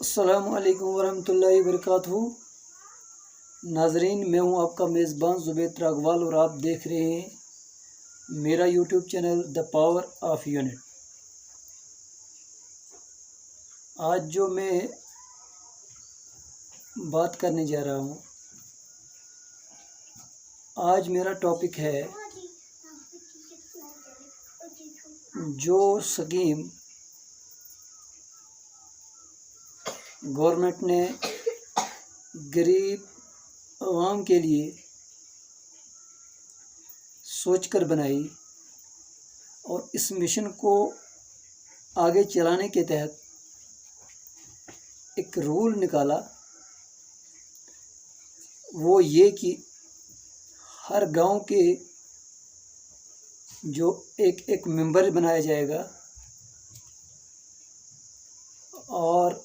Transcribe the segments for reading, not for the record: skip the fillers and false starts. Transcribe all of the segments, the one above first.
अस्सलामुअलैकुम वरहमतुल्लाहि वबरकातुहू। नाजरीन, मैं हूं आपका मेज़बान ज़ुबैद रागवाल और आप देख रहे हैं मेरा YouTube channel the power of unit. आज जो मैं बात करने जा रहा हूं, आज मेरा टॉपिक है जो स्कीम गवर्नमेंट ने गरीब आवाम के लिए सोचकर बनाई और इस मिशन को आगे चलाने के तहत एक रूल निकाला। वो ये कि हर गांव के जो एक मेंबर बनाया जाएगा और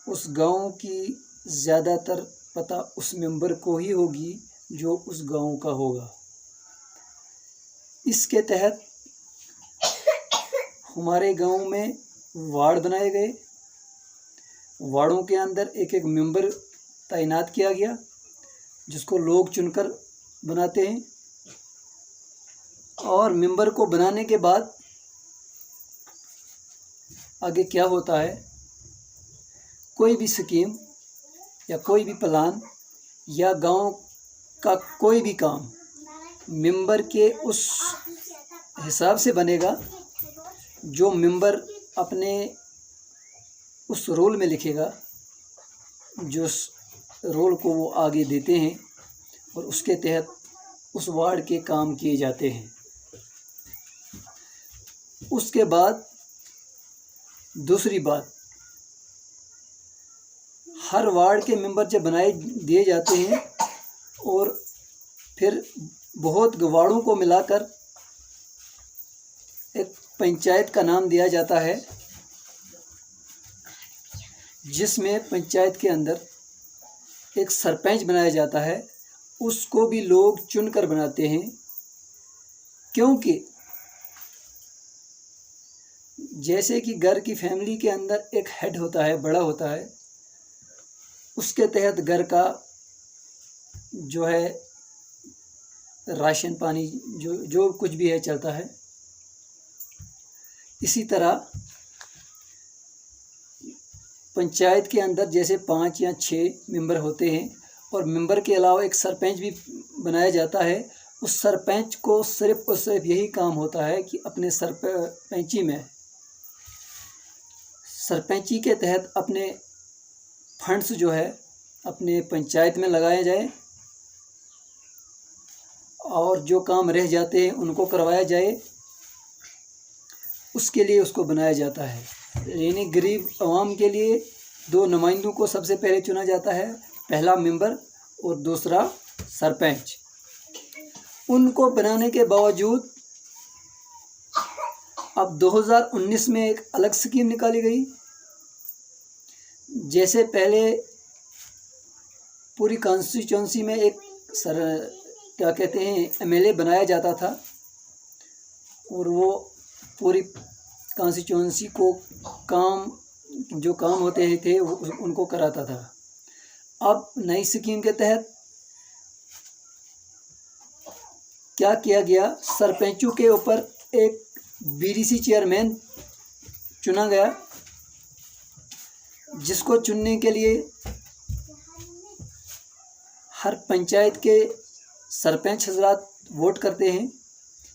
उस गांव की ज़्यादातर पता उस मेंबर को ही होगी जो उस गांव का होगा। इसके तहत हमारे गांव में वार्ड बनाए गए। वार्डों के अंदर एक एक मेंबर तैनात किया गया जिसको लोग चुनकर बनाते हैं। और मेंबर को बनाने के बाद आगे क्या होता है, कोई भी स्कीम या कोई भी प्लान या गांव का कोई भी काम मेंबर के उस हिसाब से बनेगा जो मेंबर अपने उस रोल में लिखेगा, जो रोल को वो आगे देते हैं और उसके तहत उस वार्ड के काम किए जाते हैं। उसके बाद दूसरी बात, हर वार्ड के मेंबर जब बनाए दिए जाते हैं और फिर बहुत वार्डों को मिलाकर एक पंचायत का नाम दिया जाता है, जिसमें पंचायत के अंदर एक सरपंच बनाया जाता है। उसको भी लोग चुनकर बनाते हैं, क्योंकि जैसे कि घर की फैमिली के अंदर एक हेड होता है, बड़ा होता है, उसके तहत घर का जो है राशन पानी जो कुछ भी है चलता है। इसी तरह पंचायत के अंदर जैसे 5 या 6 मेंबर होते हैं और मेंबर के अलावा एक सरपंच भी बनाया जाता है। उस सरपंच को सिर्फ और सिर्फ यही काम होता है कि अपने सरपंची के तहत अपने फंड्स जो है अपने पंचायत में लगाया जाए और जो काम रह जाते हैं उनको करवाया जाए, उसके लिए उसको बनाया जाता है। यानी गरीब आवाम के लिए 2 नुमाइंदों को सबसे पहले चुना जाता है, पहला मेंबर और दूसरा सरपंच। उनको बनाने के बावजूद अब 2019 में एक अलग स्कीम निकाली गई। जैसे पहले पूरी कॉन्स्टिट्यूंसी में एक एमएलए बनाया जाता था और वो पूरी कॉन्स्टिट्यूंसी को जो काम होते थे उनको कराता था। अब नई स्कीम के तहत क्या किया गया, सरपंचों के ऊपर एक बीडीसी चेयरमैन चुना गया, जिसको चुनने के लिए हर पंचायत के सरपंच हजरात वोट करते हैं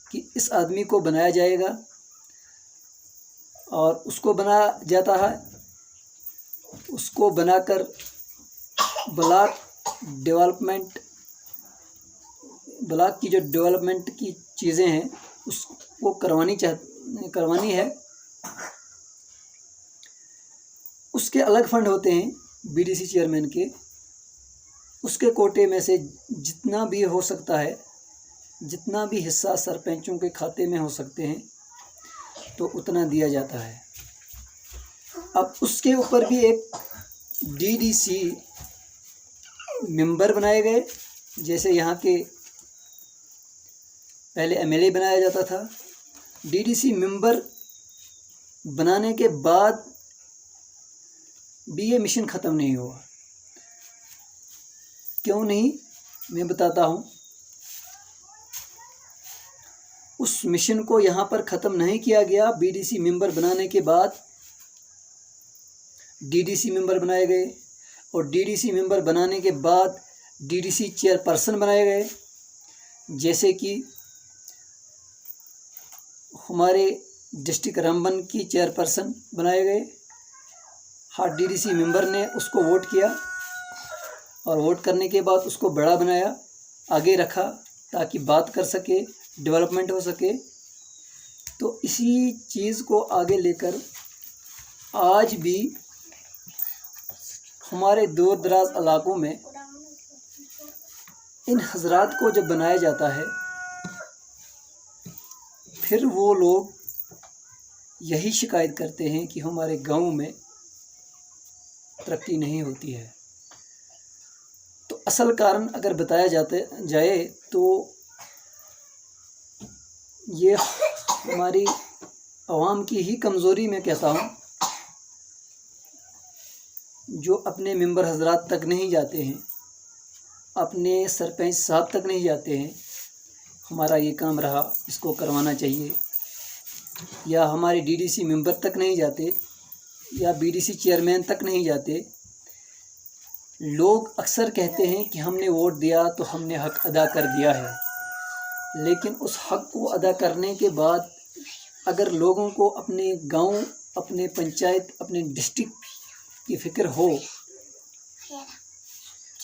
कि इस आदमी को बनाया जाएगा और उसको बनाया जाता है। उसको बनाकर ब्लॉक की जो डेवलपमेंट की चीज़ें हैं उसको करवानी है। उसके अलग फंड होते हैं बीडीसी चेयरमैन के, उसके कोटे में से जितना भी हो सकता है, जितना भी हिस्सा सरपंचों के खाते में हो सकते हैं तो उतना दिया जाता है। अब उसके ऊपर भी एक डीडीसी मेंबर बनाए गए। जैसे यहाँ के पहले एमएलए बनाया जाता था, डीडीसी मेंबर बनाने के बाद भी ये मिशन ख़त्म नहीं हुआ। क्यों नहीं, मैं बताता हूँ। उस मिशन को यहाँ पर ख़त्म नहीं किया गया। बीडीसी मेंबर बनाने के बाद डीडीसी मेंबर बनाए गए और डीडीसी मेंबर बनाने के बाद डीडीसी चेयरपर्सन बनाए गए। जैसे कि हमारे डिस्ट्रिक्ट रामबन की चेयरपर्सन बनाए गए। हर डीडीसी मेंबर ने उसको वोट किया और वोट करने के बाद उसको बड़ा बनाया, आगे रखा ताकि बात कर सके, डेवलपमेंट हो सके। तो इसी चीज़ को आगे लेकर आज भी हमारे दूर दराज इलाकों में इन हजरात को जब बनाया जाता है, फिर वो लोग यही शिकायत करते हैं कि हमारे गांव में तरक्की नहीं होती है। तो असल कारण अगर बताया जाए तो ये हमारी आवाम की ही कमज़ोरी मैं कहता हूँ, जो अपने मेंबर हजरात तक नहीं जाते हैं, अपने सरपंच साहब तक नहीं जाते हैं। हमारा ये काम रहा, इसको करवाना चाहिए, या हमारे डीडीसी मेंबर तक नहीं जाते, या बीडीसी चेयरमैन तक नहीं जाते। लोग अक्सर कहते हैं कि हमने वोट दिया तो हमने हक अदा कर दिया है, लेकिन उस हक को अदा करने के बाद अगर लोगों को अपने गांव, अपने पंचायत, अपने डिस्ट्रिक्ट की फ़िक्र हो,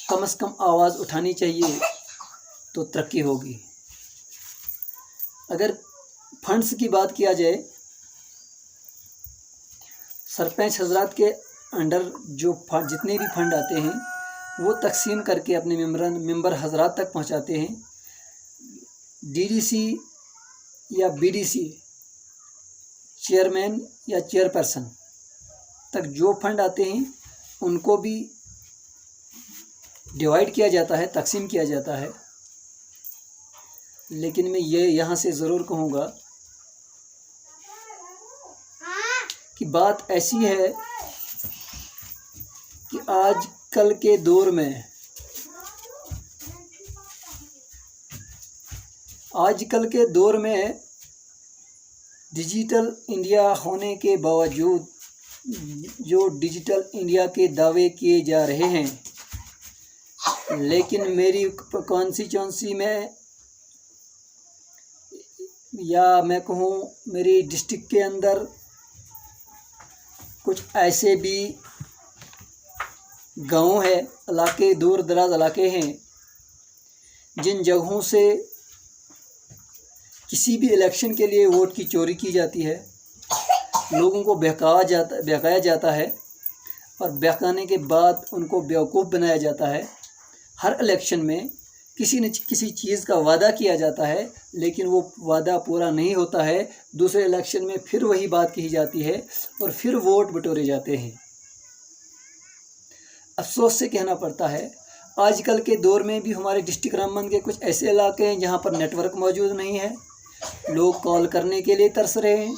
कम से कम आवाज़ उठानी चाहिए तो तरक्की होगी। अगर फंड्स की बात किया जाए, सरपंच हजरात के अंडर जो जितने भी फंड आते हैं वो तकसीम करके अपने मेंबर हजरात तक पहुंचाते हैं। डीडीसी या बीडीसी चेयरमैन या चेयरपर्सन तक जो फंड आते हैं उनको भी डिवाइड किया जाता है, तकसीम किया जाता है। लेकिन मैं ये यहाँ से ज़रूर कहूँगा कि बात ऐसी है कि आजकल के दौर में डिजिटल इंडिया होने के बावजूद जो डिजिटल इंडिया के दावे किए जा रहे हैं, लेकिन मेरी कॉन्स्टिट्यूंसी में, या मैं कहूँ मेरी डिस्ट्रिक्ट के अंदर, कुछ ऐसे भी गांव है, इलाके, दूर दराज इलाके हैं जिन जगहों से किसी भी इलेक्शन के लिए वोट की चोरी की जाती है, लोगों को बहकाया जाता है और बहकाने के बाद उनको बेवकूफ़ बनाया जाता है। हर इलेक्शन में किसी न किसी चीज़ का वादा किया जाता है, लेकिन वो वादा पूरा नहीं होता है। दूसरे इलेक्शन में फिर वही बात कही जाती है और फिर वोट बटोरे जाते हैं। अफसोस से कहना पड़ता है, आजकल के दौर में भी हमारे डिस्ट्रिक्ट रामबन के कुछ ऐसे इलाके हैं जहाँ पर नेटवर्क मौजूद नहीं है, लोग कॉल करने के लिए तरस रहे हैं।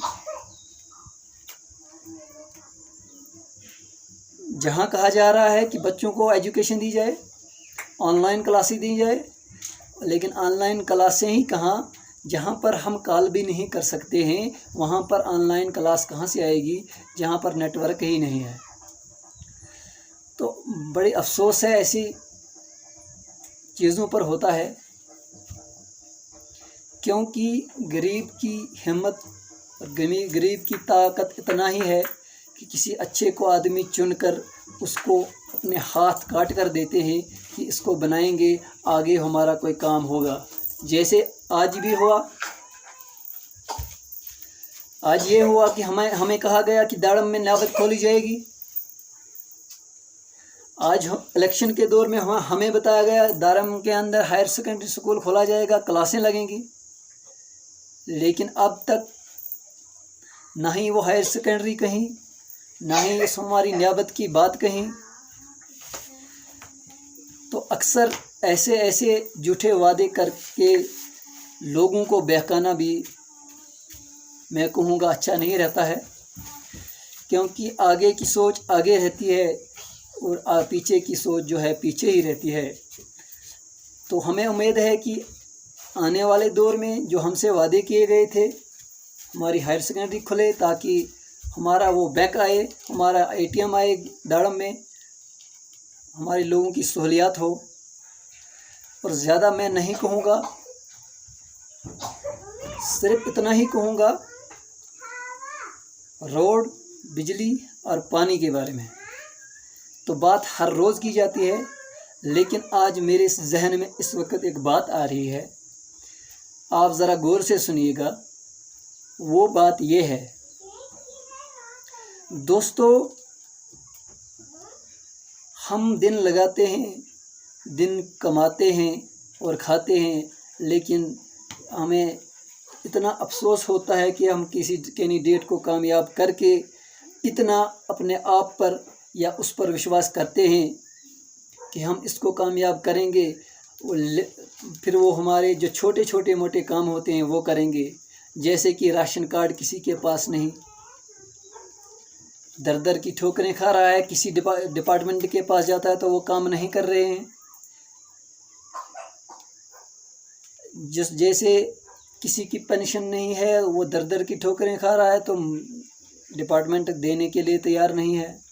जहाँ कहा जा रहा है कि बच्चों को एजुकेशन दी जाए, ऑनलाइन क्लासें दी जाए, लेकिन ऑनलाइन क्लासें ही कहाँ, जहाँ पर हम कॉल भी नहीं कर सकते हैं वहाँ पर ऑनलाइन क्लास कहाँ से आएगी, जहाँ पर नेटवर्क ही नहीं है। तो बड़ी अफसोस है ऐसी चीज़ों पर होता है, क्योंकि गरीब की हिम्मत और गरीब की ताकत इतना ही है कि किसी अच्छे को आदमी चुनकर उसको अपने हाथ काट कर देते हैं कि इसको बनाएंगे, आगे हमारा कोई काम होगा। जैसे आज भी हुआ, आज ये हुआ कि हमें कहा गया कि दाड़म में नावत खोली जाएगी। आज इलेक्शन के दौर में हमें बताया गया दाड़म के अंदर हायर सेकेंडरी स्कूल खोला जाएगा, क्लासें लगेंगी, लेकिन अब तक ना ही वो हायर सेकेंडरी कहीं, ना ही इस हमारी नियाबत की बात कहीं। तो अक्सर ऐसे झूठे वादे करके लोगों को बहकाना भी मैं कहूँगा अच्छा नहीं रहता है, क्योंकि आगे की सोच आगे रहती है और पीछे की सोच जो है पीछे ही रहती है। तो हमें उम्मीद है कि आने वाले दौर में जो हमसे वादे किए गए थे, हमारी हायर सेकेंडरी खुले ताकि हमारा वो बैंक आए, हमारा ATM आए दाड़म में, हमारे लोगों की सहूलियात हो। और ज़्यादा मैं नहीं कहूँगा, सिर्फ इतना ही कहूँगा, रोड, बिजली और पानी के बारे में तो बात हर रोज़ की जाती है, लेकिन आज मेरे जहन में इस वक्त एक बात आ रही है, आप ज़रा गौर से सुनिएगा। वो बात ये है दोस्तों, हम दिन लगाते हैं, दिन कमाते हैं और खाते हैं, लेकिन हमें इतना अफसोस होता है कि हम किसी कैंडिडेट को कामयाब करके इतना अपने आप पर या उस पर विश्वास करते हैं कि हम इसको कामयाब करेंगे, फिर वो हमारे जो छोटे छोटे मोटे काम होते हैं वो करेंगे। जैसे कि राशन कार्ड किसी के पास नहीं, दर दर की ठोकरें खा रहा है, किसी डिपार्टमेंट के पास जाता है तो वो काम नहीं कर रहे हैं। जैसे किसी की पेंशन नहीं है, वो दर दर की ठोकरें खा रहा है तो डिपार्टमेंट देने के लिए तैयार नहीं है।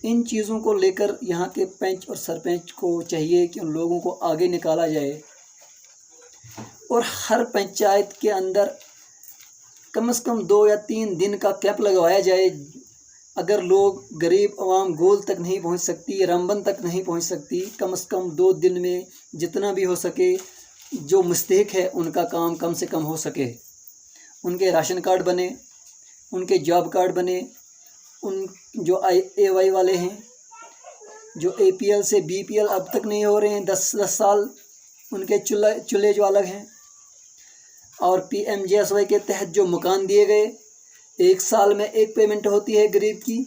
इन चीज़ों को लेकर यहाँ के पंच और सरपंच को चाहिए कि उन लोगों को आगे निकाला जाए और हर पंचायत के अंदर कम से कम 2 या 3 दिन का कैंप लगवाया जाए। अगर लोग गरीब आवाम गोल तक नहीं पहुँच सकती, रामबन तक नहीं पहुँच सकती, कम से कम 2 दिन में जितना भी हो सके, जो मुस्तहिक है उनका काम कम से कम हो सके, उनके राशन कार्ड बने, उनके जॉब कार्ड बने, उन जो AY वाले हैं, जो APL से BPL अब तक नहीं हो रहे हैं, 10 साल उनके चूल्हे जो अलग हैं, और PMJSY के तहत जो मकान दिए गए, 1 साल में एक पेमेंट होती है गरीब की,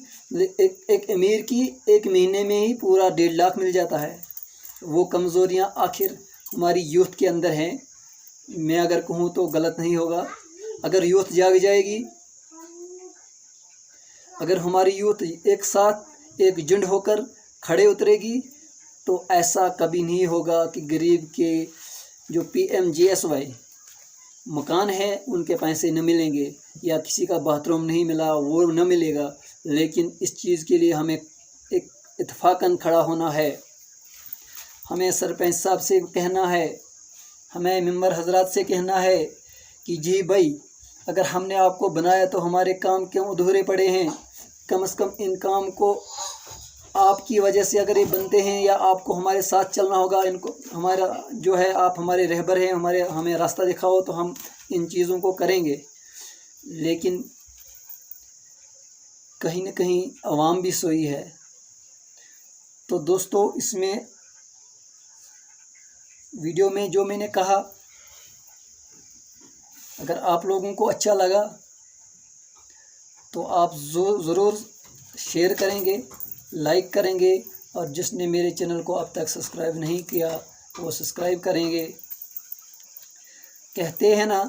एक अमीर की 1 महीने में ही पूरा 1.5 लाख मिल जाता है। वो कमज़ोरियाँ आखिर हमारी यूथ के अंदर हैं। मैं अगर कहूँ तो गलत नहीं होगा। अगर यूथ जाग जाएगी, अगर हमारी यूथ एक साथ एकजुट होकर खड़े उतरेगी, तो ऐसा कभी नहीं होगा कि गरीब के जो PMJSY मकान है उनके पैसे न मिलेंगे, या किसी का बाथरूम नहीं मिला वो न मिलेगा। लेकिन इस चीज़ के लिए हमें एक इत्तेफाकन खड़ा होना है। हमें सरपंच साहब से कहना है, हमें मेंबर हजरात से कहना है कि जी भाई, अगर हमने आपको बनाया तो हमारे काम क्यों अधूरे पड़े हैं। कम से कम इन काम को आपकी वजह से अगर ये बनते हैं, या आपको हमारे साथ चलना होगा, इनको हमारा जो है, आप हमारे रहबर हैं, हमें रास्ता दिखाओ तो हम इन चीज़ों को करेंगे। लेकिन कहीं न कहीं आवाम भी सोई है। तो दोस्तों, इसमें वीडियो में जो मैंने कहा, अगर आप लोगों को अच्छा लगा तो आप ज़रूर शेयर करेंगे, लाइक करेंगे, और जिसने मेरे चैनल को अब तक सब्सक्राइब नहीं किया वो सब्सक्राइब करेंगे। कहते हैं ना,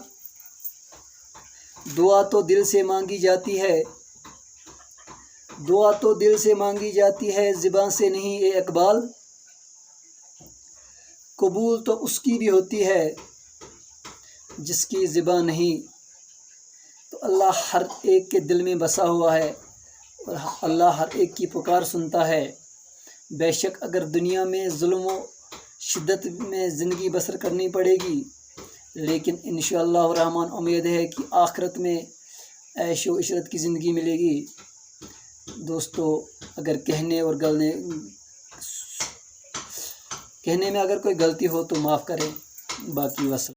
दुआ तो दिल से मांगी जाती है, दुआ तो दिल से मांगी जाती है, ज़ुबान से नहीं ए इकबाल। कबूल तो उसकी भी होती है जिसकी ज़ुबान नहीं। तो अल्लाह हर एक के दिल में बसा हुआ है और अल्लाह हर एक की पुकार सुनता है। बेशक अगर दुनिया में जुल्म व शिद्दत में ज़िंदगी बसर करनी पड़ेगी, लेकिन इंशाअल्लाह रहमान उम्मीद है कि आखिरत में ऐश व इशरत की ज़िंदगी मिलेगी। दोस्तों, अगर कहने में अगर कोई गलती हो तो माफ़ करें। बाकी वस